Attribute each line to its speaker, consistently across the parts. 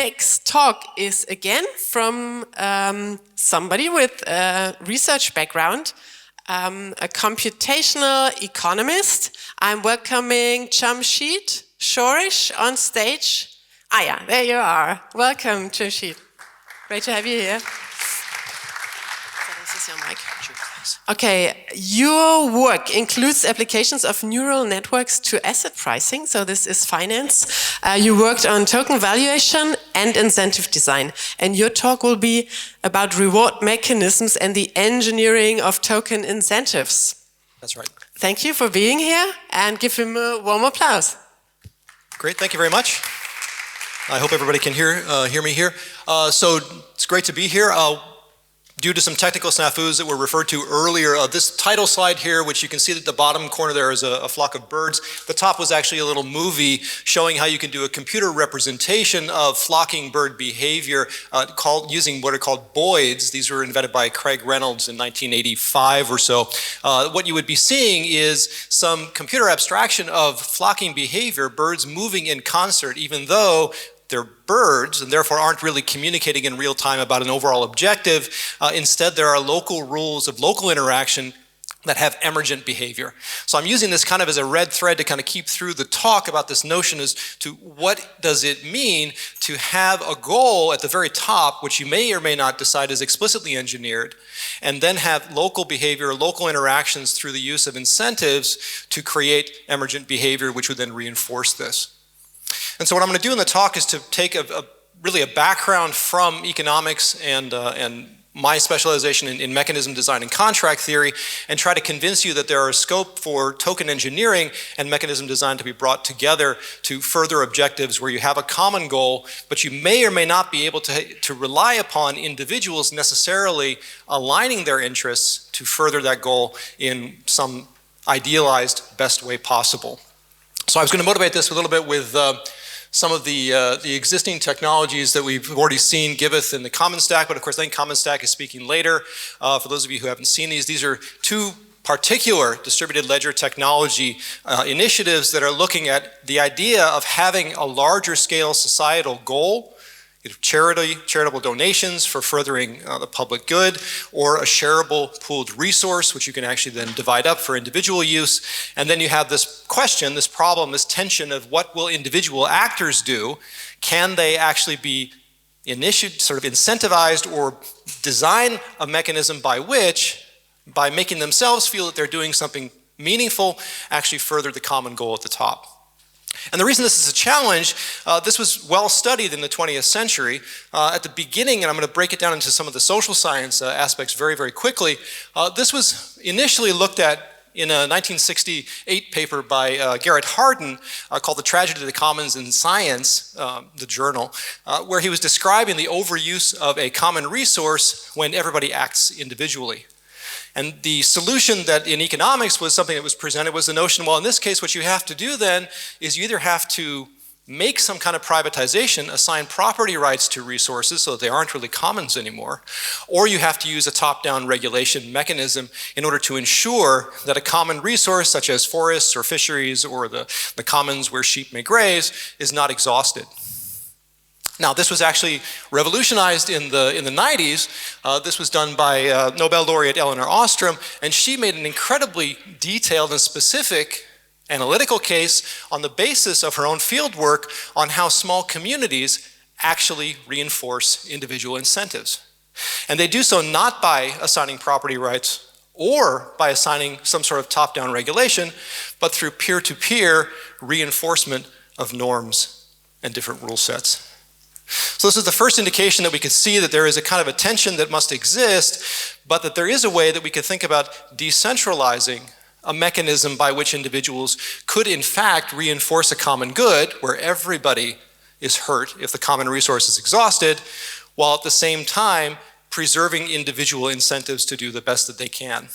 Speaker 1: next talk is again from somebody with a research background, a computational economist. I'm welcoming Jamsheed, Shorish on stage. Ah yeah, there you are. Welcome, Jamsheed. Great to have you here. This is your mic. Okay, your work includes applications of neural networks to asset pricing, so this is finance. You worked on token valuation and incentive design, and your talk will be about reward mechanisms and the engineering of token incentives.
Speaker 2: That's right.
Speaker 1: Thank you for being here, and give him a warm applause.
Speaker 2: Great, thank you very much. I hope everybody can hear me here. So it's great to be here. Due to some technical snafus that were referred to earlier, this title slide here, which you can see at the bottom corner there is a flock of birds. The top was actually a little movie showing how you can do a computer representation of flocking bird behavior using what are called boids. These were invented by Craig Reynolds in 1985 or so. What you would be seeing is some computer abstraction of flocking behavior, birds moving in concert, even though they're birds and therefore aren't really communicating in real time about an overall objective. Instead, there are local rules of local interaction that have emergent behavior. So I'm using this kind of as a red thread to kind of keep through the talk about this notion as to what does it mean to have a goal at the very top, which you may or may not decide is explicitly engineered, and then have local behavior, local interactions through the use of incentives to create emergent behavior, which would then reinforce this. And so what I'm going to do in the talk is to take really a background from economics and my specialization in mechanism design and contract theory, and try to convince you that there are scope for token engineering and mechanism design to be brought together to further objectives where you have a common goal, but you may or may not be able to rely upon individuals necessarily aligning their interests to further that goal in some idealized best way possible. So I was going to motivate this a little bit with some of the existing technologies that we've already seen, Giveth and the Common Stack, but of course I think Common Stack is speaking later. For those of you who haven't seen these are two particular distributed ledger technology initiatives that are looking at the idea of having a larger scale societal goal, charitable donations for furthering the public good, or a shareable pooled resource, which you can actually then divide up for individual use. And then you have this question, this problem, this tension of what will individual actors do? Can they actually be sort of incentivized or design a mechanism by which, by making themselves feel that they're doing something meaningful, actually further the common goal at the top? And the reason this is a challenge, this was well studied in the 20th century. At the beginning, and I'm going to break it down into some of the social science aspects very, very quickly, this was initially looked at in a 1968 paper by Garrett Hardin called The Tragedy of the Commons in Science, the journal, where he was describing the overuse of a common resource when everybody acts individually. And the solution that in economics was something that was presented was the notion, well, in this case, what you have to do then is you either have to make some kind of privatization, assign property rights to resources so that they aren't really commons anymore, or you have to use a top-down regulation mechanism in order to ensure that a common resource, such as forests or fisheries or the commons where sheep may graze, is not exhausted. Now, this was actually revolutionized in the 90s. This was done by Nobel laureate Elinor Ostrom, and she made an incredibly detailed and specific analytical case on the basis of her own field work on how small communities actually reinforce individual incentives. And they do so not by assigning property rights or by assigning some sort of top-down regulation, but through peer-to-peer reinforcement of norms and different rule sets. So this is the first indication that we could see that there is a kind of a tension that must exist, but that there is a way that we could think about decentralizing a mechanism by which individuals could in fact reinforce a common good where everybody is hurt if the common resource is exhausted, while at the same time preserving individual incentives to do the best that they can.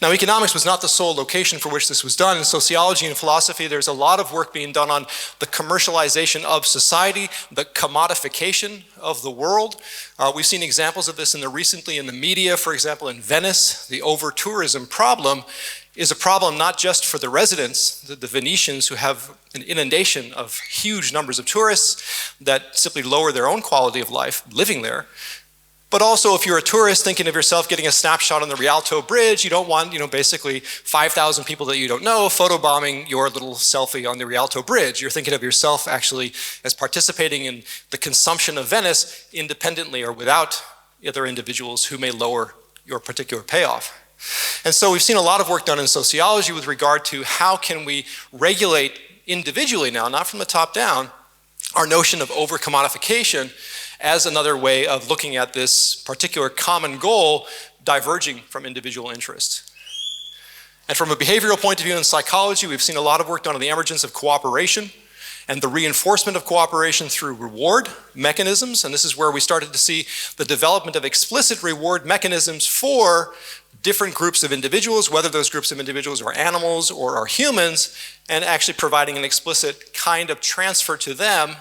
Speaker 2: Now, economics was not the sole location for which this was done. In sociology and philosophy, there's a lot of work being done on the commercialization of society, the commodification of the world. We've seen examples of this recently in the media. For example, in Venice, the over-tourism problem is a problem not just for the residents, the Venetians, who have an inundation of huge numbers of tourists that simply lower their own quality of life living there. But also, if you're a tourist thinking of yourself getting a snapshot on the Rialto Bridge, you don't want, basically 5,000 people that you don't know photobombing your little selfie on the Rialto Bridge. You're thinking of yourself actually as participating in the consumption of Venice independently or without other individuals who may lower your particular payoff. And so we've seen a lot of work done in sociology with regard to how can we regulate individually now, not from the top down, our notion of over-commodification as another way of looking at this particular common goal diverging from individual interests. And from a behavioral point of view in psychology, we've seen a lot of work done on the emergence of cooperation and the reinforcement of cooperation through reward mechanisms. And this is where we started to see the development of explicit reward mechanisms for different groups of individuals, whether those groups of individuals are animals or are humans, and actually providing an explicit kind of transfer to them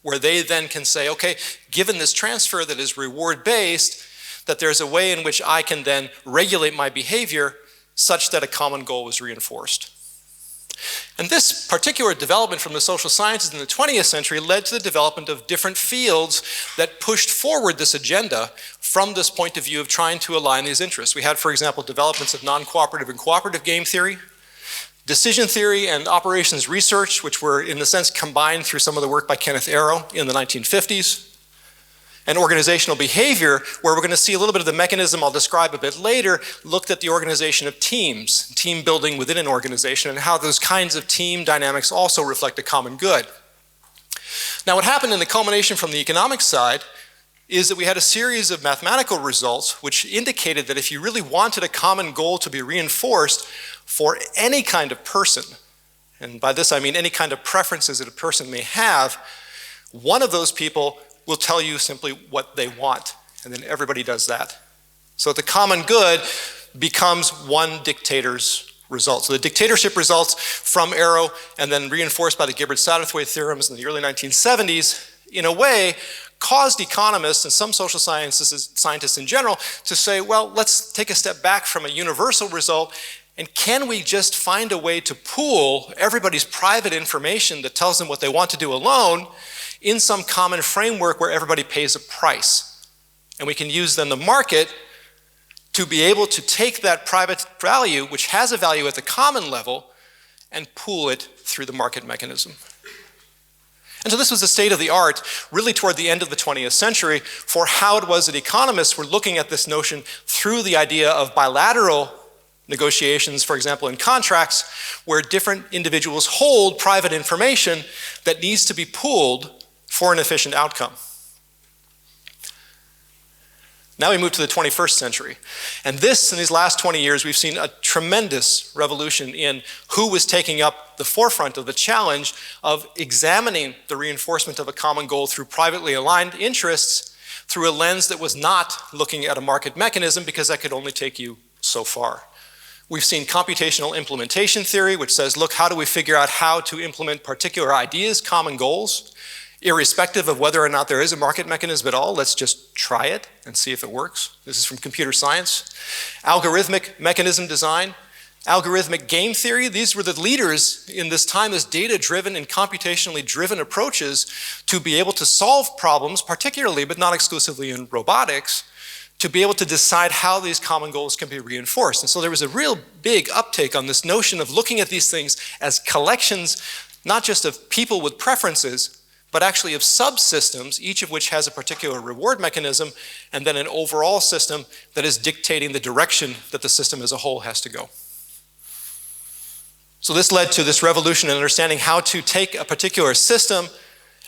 Speaker 2: where they then can say, okay, given this transfer that is reward-based, that there's a way in which I can then regulate my behavior such that a common goal is reinforced. And this particular development from the social sciences in the 20th century led to the development of different fields that pushed forward this agenda from this point of view of trying to align these interests. We had, for example, developments of non-cooperative and cooperative game theory, decision theory and operations research, which were in a sense combined through some of the work by Kenneth Arrow in the 1950s, and organizational behavior, where we're going to see a little bit of the mechanism I'll describe a bit later, looked at the organization of teams, team building within an organization, and how those kinds of team dynamics also reflect a common good. Now, what happened in the culmination from the economic side is that we had a series of mathematical results which indicated that if you really wanted a common goal to be reinforced for any kind of person, and by this I mean any kind of preferences that a person may have, one of those people will tell you simply what they want, and then everybody does that. So the common good becomes one dictator's result. So the dictatorship results from Arrow and then reinforced by the Gibbard-Satterthwaite theorems in the early 1970s, in a way, caused economists and some social scientists in general to say, well, let's take a step back from a universal result, and can we just find a way to pool everybody's private information that tells them what they want to do alone in some common framework where everybody pays a price? And we can use then the market to be able to take that private value, which has a value at the common level, and pool it through the market mechanism. And so this was the state of the art, really toward the end of the 20th century, for how it was that economists were looking at this notion through the idea of bilateral negotiations, for example, in contracts, where different individuals hold private information that needs to be pooled for an efficient outcome. Now we move to the 21st century. And in these last 20 years, we've seen a tremendous revolution in who was taking up the forefront of the challenge of examining the reinforcement of a common goal through privately aligned interests through a lens that was not looking at a market mechanism, because that could only take you so far. We've seen computational implementation theory, which says, look, how do we figure out how to implement particular ideas, common goals, irrespective of whether or not there is a market mechanism at all? Let's just try it and see if it works. This is from computer science. Algorithmic mechanism design, algorithmic game theory. These were the leaders in this time as data-driven and computationally driven approaches to be able to solve problems, particularly, but not exclusively in robotics, to be able to decide how these common goals can be reinforced. And so there was a real big uptake on this notion of looking at these things as collections, not just of people with preferences, but actually of subsystems, each of which has a particular reward mechanism, and then an overall system that is dictating the direction that the system as a whole has to go. So this led to this revolution in understanding how to take a particular system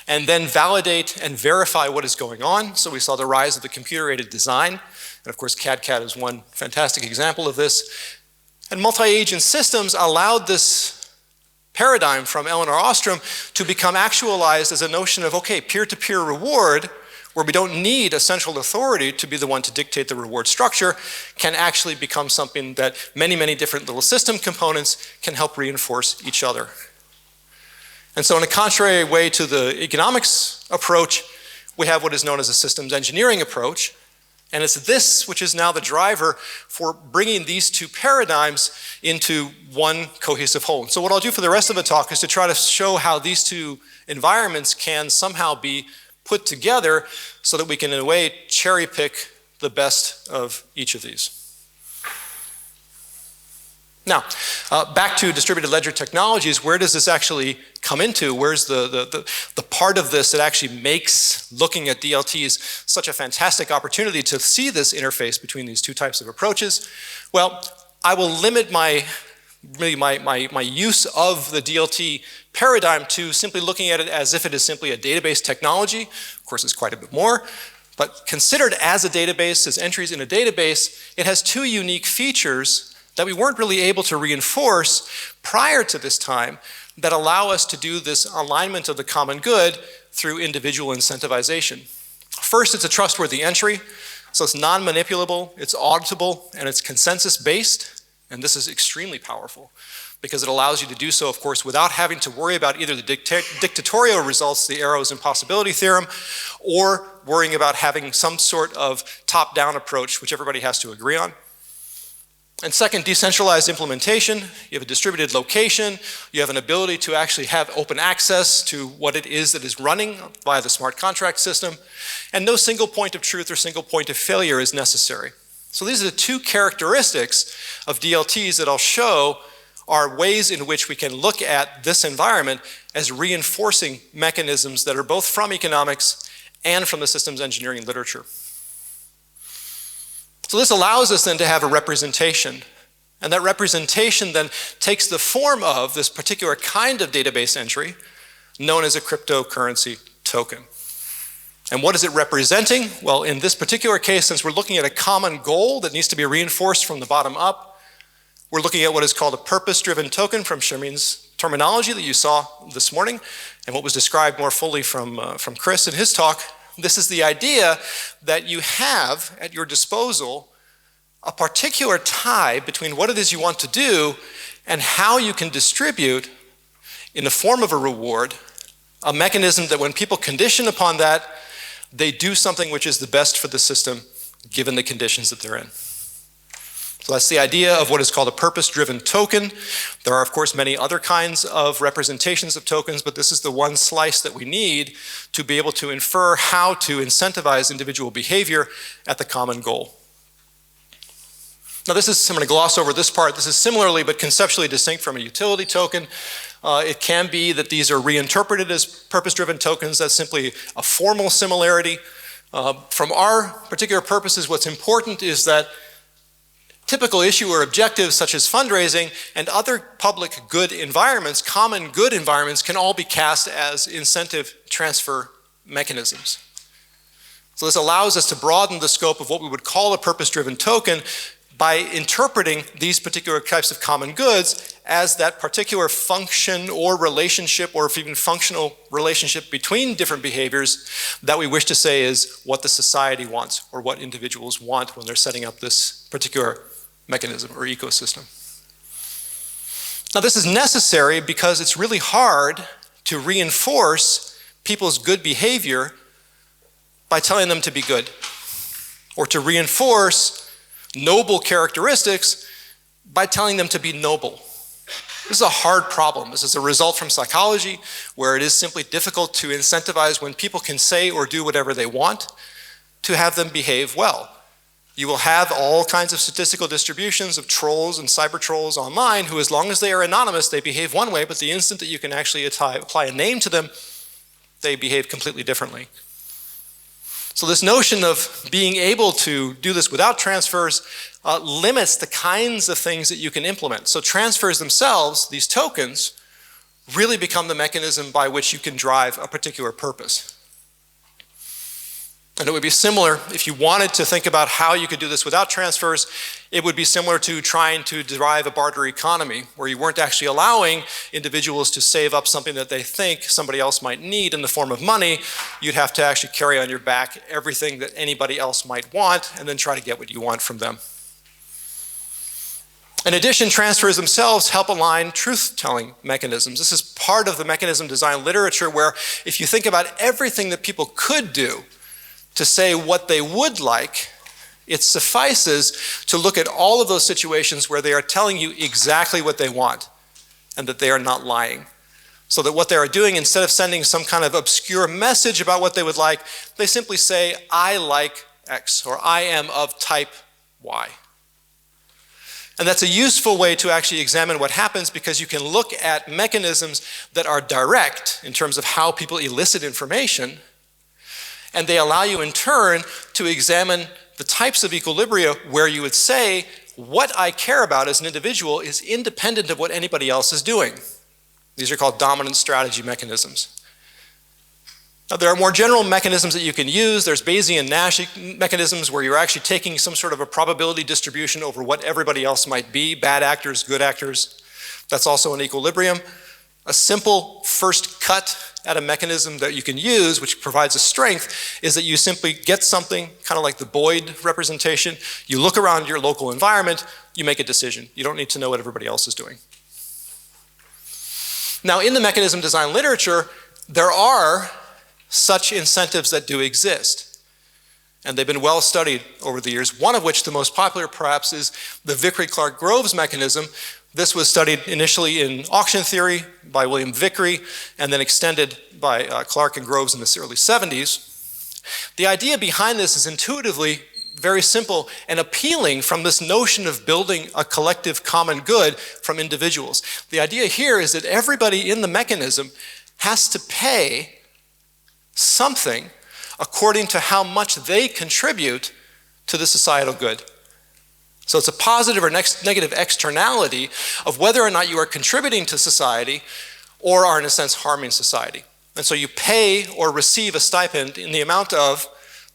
Speaker 2: and then validate and verify what is going on. So we saw the rise of the computer-aided design, and of course CAD/CAD is one fantastic example of this. And multi-agent systems allowed this paradigm from Elinor Ostrom to become actualized as a notion of, okay, peer-to-peer reward, where we don't need a central authority to be the one to dictate the reward structure, can actually become something that many, many different little system components can help reinforce each other. And so in a contrary way to the economics approach, we have what is known as a systems engineering approach. And it's this which is now the driver for bringing these two paradigms into one cohesive whole. So what I'll do for the rest of the talk is to try to show how these two environments can somehow be put together so that we can, in a way, cherry pick the best of each of these. Now, back to distributed ledger technologies, where does this actually come into? Where's the part of this that actually makes looking at DLTs such a fantastic opportunity to see this interface between these two types of approaches? Well, I will limit my use of the DLT paradigm to simply looking at it as if it is simply a database technology. Of course, it's quite a bit more. But considered as a database, as entries in a database, it has two unique features that we weren't really able to reinforce prior to this time that allow us to do this alignment of the common good through individual incentivization. First, it's a trustworthy entry, so it's non-manipulable, it's auditable, and it's consensus-based, and this is extremely powerful because it allows you to do so, of course, without having to worry about either the dictatorial results, the Arrow's impossibility theorem, or worrying about having some sort of top-down approach, which everybody has to agree on. And second, decentralized implementation. You have a distributed location. You have an ability to actually have open access to what it is that is running via the smart contract system. And no single point of truth or single point of failure is necessary. So these are the two characteristics of DLTs that I'll show are ways in which we can look at this environment as reinforcing mechanisms that are both from economics and from the systems engineering literature. So this allows us then to have a representation. And that representation then takes the form of this particular kind of database entry known as a cryptocurrency token. And what is it representing? Well, in this particular case, since we're looking at a common goal that needs to be reinforced from the bottom up, we're looking at what is called a purpose-driven token from Shermin's terminology that you saw this morning and what was described more fully from Chris in his talk. This is the idea that you have at your disposal a particular tie between what it is you want to do and how you can distribute in the form of a reward, a mechanism that when people condition upon that, they do something which is the best for the system given the conditions that they're in. So that's the idea of what is called a purpose-driven token. There are, of course, many other kinds of representations of tokens, but this is the one slice that we need to be able to infer how to incentivize individual behavior at the common goal. Now this is, I'm going to gloss over this part. This is similarly but conceptually distinct from a utility token. It can be that these are reinterpreted as purpose-driven tokens. That's simply a formal similarity. From our particular purposes, what's important is that typical issue or objectives such as fundraising and other public good environments, common good environments, can all be cast as incentive transfer mechanisms. So this allows us to broaden the scope of what we would call a purpose-driven token by interpreting these particular types of common goods as that particular function or relationship or even functional relationship between different behaviors that we wish to say is what the society wants or what individuals want when they're setting up this particular mechanism or ecosystem. Now this is necessary because it's really hard to reinforce people's good behavior by telling them to be good, or to reinforce noble characteristics by telling them to be noble. This is a hard problem. This is a result from psychology where it is simply difficult to incentivize when people can say or do whatever they want to have them behave well. You will have all kinds of statistical distributions of trolls and cyber trolls online who, as long as they are anonymous, they behave one way, but the instant that you can actually apply a name to them, they behave completely differently. So this notion of being able to do this without transfers limits the kinds of things that you can implement. So transfers themselves, these tokens, really become the mechanism by which you can drive a particular purpose. And it would be similar, if you wanted to think about how you could do this without transfers, it would be similar to trying to derive a barter economy, where you weren't actually allowing individuals to save up something that they think somebody else might need in the form of money. You'd have to actually carry on your back everything that anybody else might want, and then try to get what you want from them. In addition, transfers themselves help align truth-telling mechanisms. This is part of the mechanism design literature, where if you think about everything that people could do to say what they would like, it suffices to look at all of those situations where they are telling you exactly what they want and that they are not lying. So that what they are doing, instead of sending some kind of obscure message about what they would like, they simply say, I like X, or I am of type Y. And that's a useful way to actually examine what happens, because you can look at mechanisms that are direct in terms of how people elicit information, and they allow you in turn to examine the types of equilibria where you would say, what I care about as an individual is independent of what anybody else is doing. These are called dominant strategy mechanisms. Now, there are more general mechanisms that you can use. There's Bayesian-Nash mechanisms, where you're actually taking some sort of a probability distribution over what everybody else might be, bad actors, good actors. That's also an equilibrium. A simple first cut at a mechanism that you can use, which provides a strength, is that you simply get something, kind of like the Boyd representation. You look around your local environment, you make a decision. You don't need to know what everybody else is doing. Now, in the mechanism design literature, there are such incentives that do exist. And they've been well studied over the years, one of which, the most popular perhaps, is the Vickrey-Clark-Groves mechanism. This was studied initially in auction theory by William Vickrey, and then extended by Clark and Groves in the early 70s. The idea behind this is intuitively very simple and appealing from this notion of building a collective common good from individuals. The idea here is that everybody in the mechanism has to pay something according to how much they contribute to the societal good. So it's a positive or negative externality of whether or not you are contributing to society or are, in a sense, harming society. And so you pay or receive a stipend in the amount of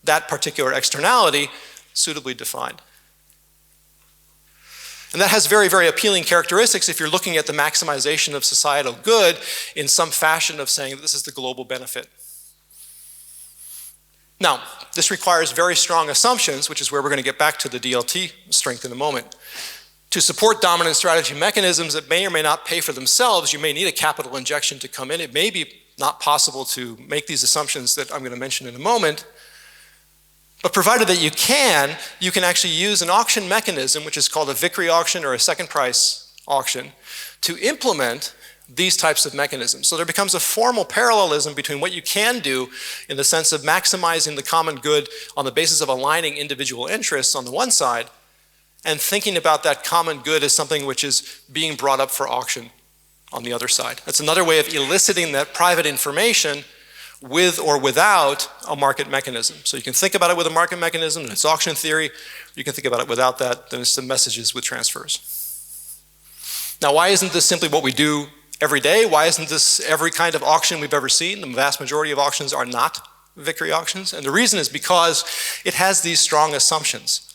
Speaker 2: that particular externality suitably defined. And that has very, very appealing characteristics if you're looking at the maximization of societal good in some fashion of saying that this is the global benefit. Now, this requires very strong assumptions, which is where we're going to get back to the DLT strength in a moment. To support dominant strategy mechanisms that may or may not pay for themselves, you may need a capital injection to come in. It may be not possible to make these assumptions that I'm going to mention in a moment. But provided that you can actually use an auction mechanism, which is called a Vickrey auction or a second price auction, to implement these types of mechanisms. So there becomes a formal parallelism between what you can do in the sense of maximizing the common good on the basis of aligning individual interests on the one side, and thinking about that common good as something which is being brought up for auction on the other side. That's another way of eliciting that private information with or without a market mechanism. So you can think about it with a market mechanism, and it's auction theory. You can think about it without that, then it's the messages with transfers. Now, why isn't this simply what we do every day? Why isn't this every kind of auction we've ever seen? The vast majority of auctions are not Vickrey auctions. And the reason is because it has these strong assumptions.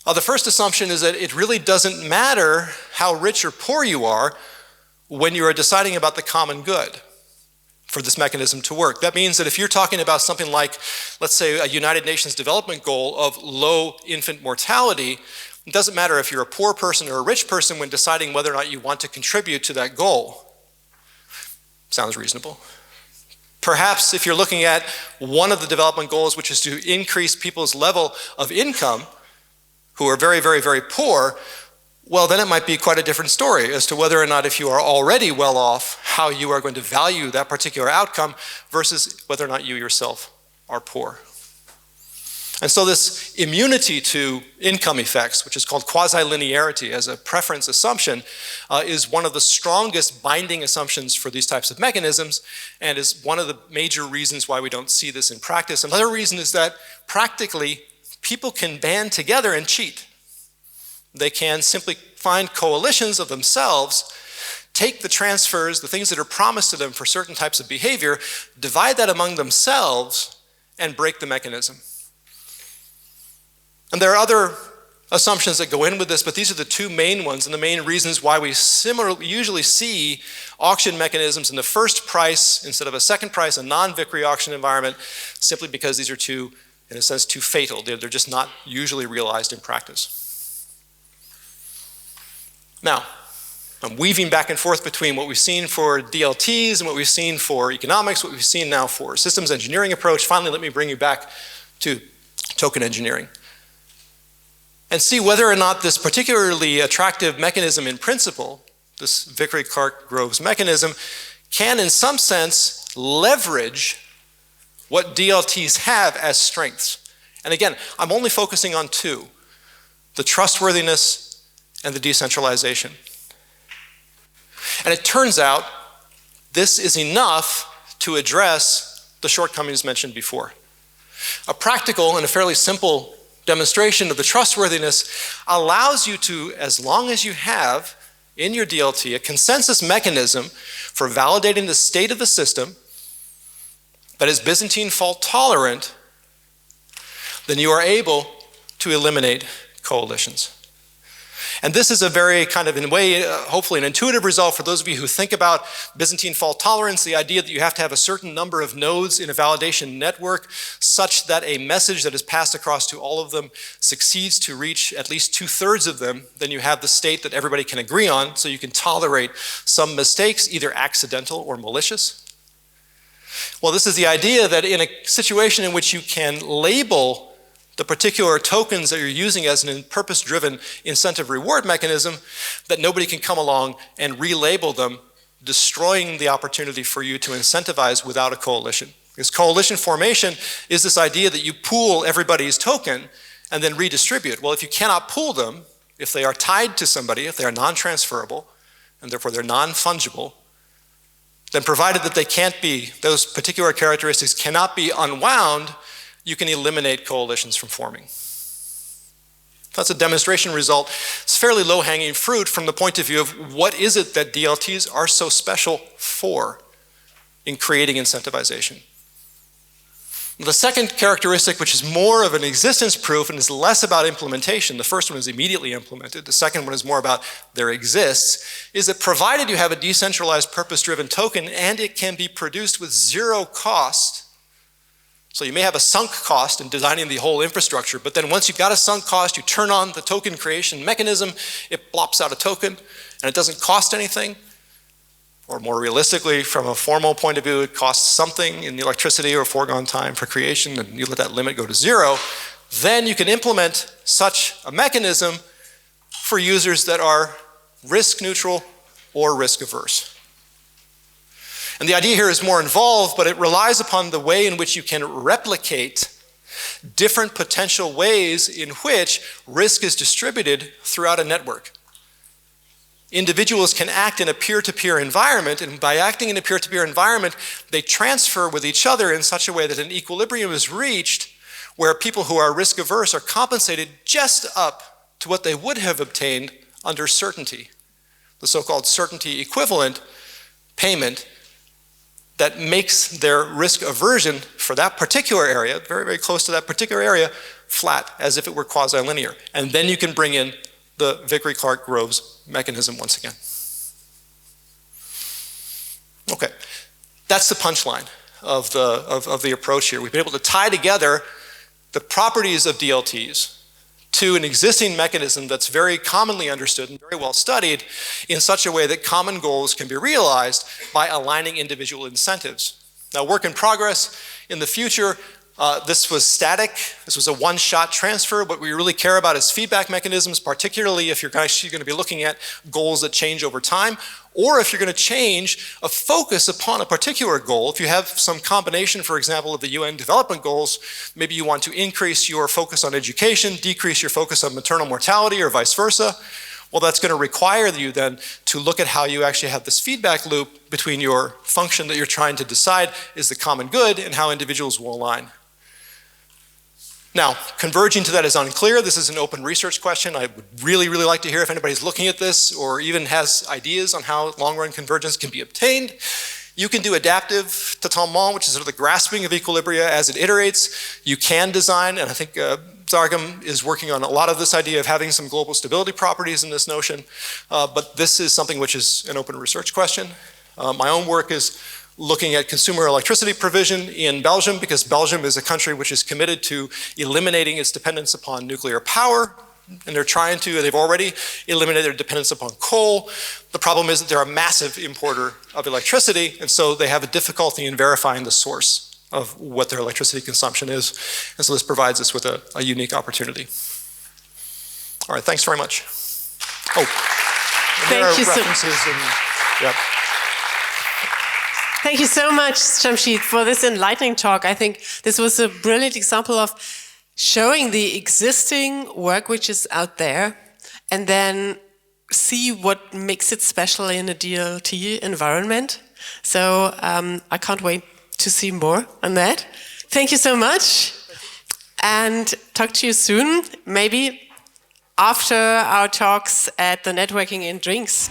Speaker 2: The first assumption is that it really doesn't matter how rich or poor you are when you are deciding about the common good for this mechanism to work. That means that if you're talking about something like, let's say, a United Nations development goal of low infant mortality, it doesn't matter if you're a poor person or a rich person when deciding whether or not you want to contribute to that goal. Sounds reasonable. Perhaps if you're looking at one of the development goals, which is to increase people's level of income, who are very, very, very poor, well, then it might be quite a different story as to whether or not, if you are already well off, how you are going to value that particular outcome versus whether or not you yourself are poor. And so this immunity to income effects, which is called quasi-linearity as a preference assumption, is one of the strongest binding assumptions for these types of mechanisms, and is one of the major reasons why we don't see this in practice. Another reason is that practically people can band together and cheat. They can simply find coalitions of themselves, take the transfers, the things that are promised to them for certain types of behavior, divide that among themselves, and break the mechanism. And there are other assumptions that go in with this, but these are the two main ones and the main reasons why we usually see auction mechanisms in the first price instead of a second price, a non-Vickrey auction environment, simply because these are too, in a sense, too fatal. They're just not usually realized in practice. Now, I'm weaving back and forth between what we've seen for DLTs and what we've seen for economics, what we've seen now for systems engineering approach. Finally, let me bring you back to token engineering and see whether or not this particularly attractive mechanism in principle, this Vickrey-Clark-Groves mechanism, can in some sense leverage what DLTs have as strengths. And again, I'm only focusing on two, the trustworthiness and the decentralization. And it turns out this is enough to address the shortcomings mentioned before. A practical and a fairly simple demonstration of the trustworthiness allows you to, as long as you have in your DLT a consensus mechanism for validating the state of the system that is Byzantine fault tolerant, then you are able to eliminate coalitions. And this is a very kind of, in a way, hopefully an intuitive result for those of you who think about Byzantine fault tolerance, the idea that you have to have a certain number of nodes in a validation network such that a message that is passed across to all of them succeeds to reach at least 2/3 of them. Then you have the state that everybody can agree on, so you can tolerate some mistakes, either accidental or malicious. Well, this is the idea that in a situation in which you can label the particular tokens that you're using as an purpose-driven incentive reward mechanism, that nobody can come along and relabel them, destroying the opportunity for you to incentivize without a coalition. Because coalition formation is this idea that you pool everybody's token and then redistribute. Well, if you cannot pool them, if they are tied to somebody, if they are non-transferable, and therefore they're non-fungible, then provided that they can't be, those particular characteristics cannot be unwound, you can eliminate coalitions from forming. That's a demonstration result. It's fairly low-hanging fruit from the point of view of what is it that DLTs are so special for in creating incentivization. The second characteristic, which is more of an existence proof and is less about implementation, the first one is immediately implemented, the second one is more about there exists, is that provided you have a decentralized purpose-driven token and it can be produced with zero cost. So you may have a sunk cost in designing the whole infrastructure, but then once you've got a sunk cost, you turn on the token creation mechanism, it plops out a token, and it doesn't cost anything. Or more realistically, from a formal point of view, it costs something in the electricity or foregone time for creation, and you let that limit go to zero. Then you can implement such a mechanism for users that are risk neutral or risk averse. And the idea here is more involved, but it relies upon the way in which you can replicate different potential ways in which risk is distributed throughout a network. Individuals can act in a peer-to-peer environment, and by acting in a peer-to-peer environment, they transfer with each other in such a way that an equilibrium is reached where people who are risk averse are compensated just up to what they would have obtained under certainty, the so-called certainty equivalent payment that makes their risk aversion for that particular area, very, very close to that particular area, flat, as if it were quasi-linear. And then you can bring in the Vickrey-Clark-Groves mechanism once again. Okay, that's the punchline of the approach here. We've been able to tie together the properties of DLTs to an existing mechanism that's very commonly understood and very well studied in such a way that common goals can be realized by aligning individual incentives. Now, work in progress in the future, this was static. This was a one-shot transfer. What we really care about is feedback mechanisms, particularly if you're actually going to be looking at goals that change over time, or if you're going to change a focus upon a particular goal. If you have some combination, for example, of the UN development goals, maybe you want to increase your focus on education, decrease your focus on maternal mortality, or vice versa. Well, that's going to require you then to look at how you actually have this feedback loop between your function that you're trying to decide is the common good and how individuals will align. Now, converging to that is unclear. This is an open research question. I would really, really like to hear if anybody's looking at this or even has ideas on how long-run convergence can be obtained. You can do adaptive tâtonnement, which is sort of the grasping of equilibria as it iterates. You can design, and I think Zargham is working on a lot of this idea of having some global stability properties in this notion, but this is something which is an open research question. My own work is looking at consumer electricity provision in Belgium, because Belgium is a country which is committed to eliminating its dependence upon nuclear power, and they've already eliminated their dependence upon coal. The problem is that they're a massive importer of electricity, and so they have a difficulty in verifying the source of what their electricity consumption is. And so this provides us with a unique opportunity. All right, thanks very much. Oh, and there are references yeah.
Speaker 1: Thank you so much, Jamsheed, for this enlightening talk. I think this was a brilliant example of showing the existing work which is out there, and then see what makes it special in a DLT environment. So I can't wait to see more on that. Thank you so much, and talk to you soon, maybe after our talks at the Networking and Drinks.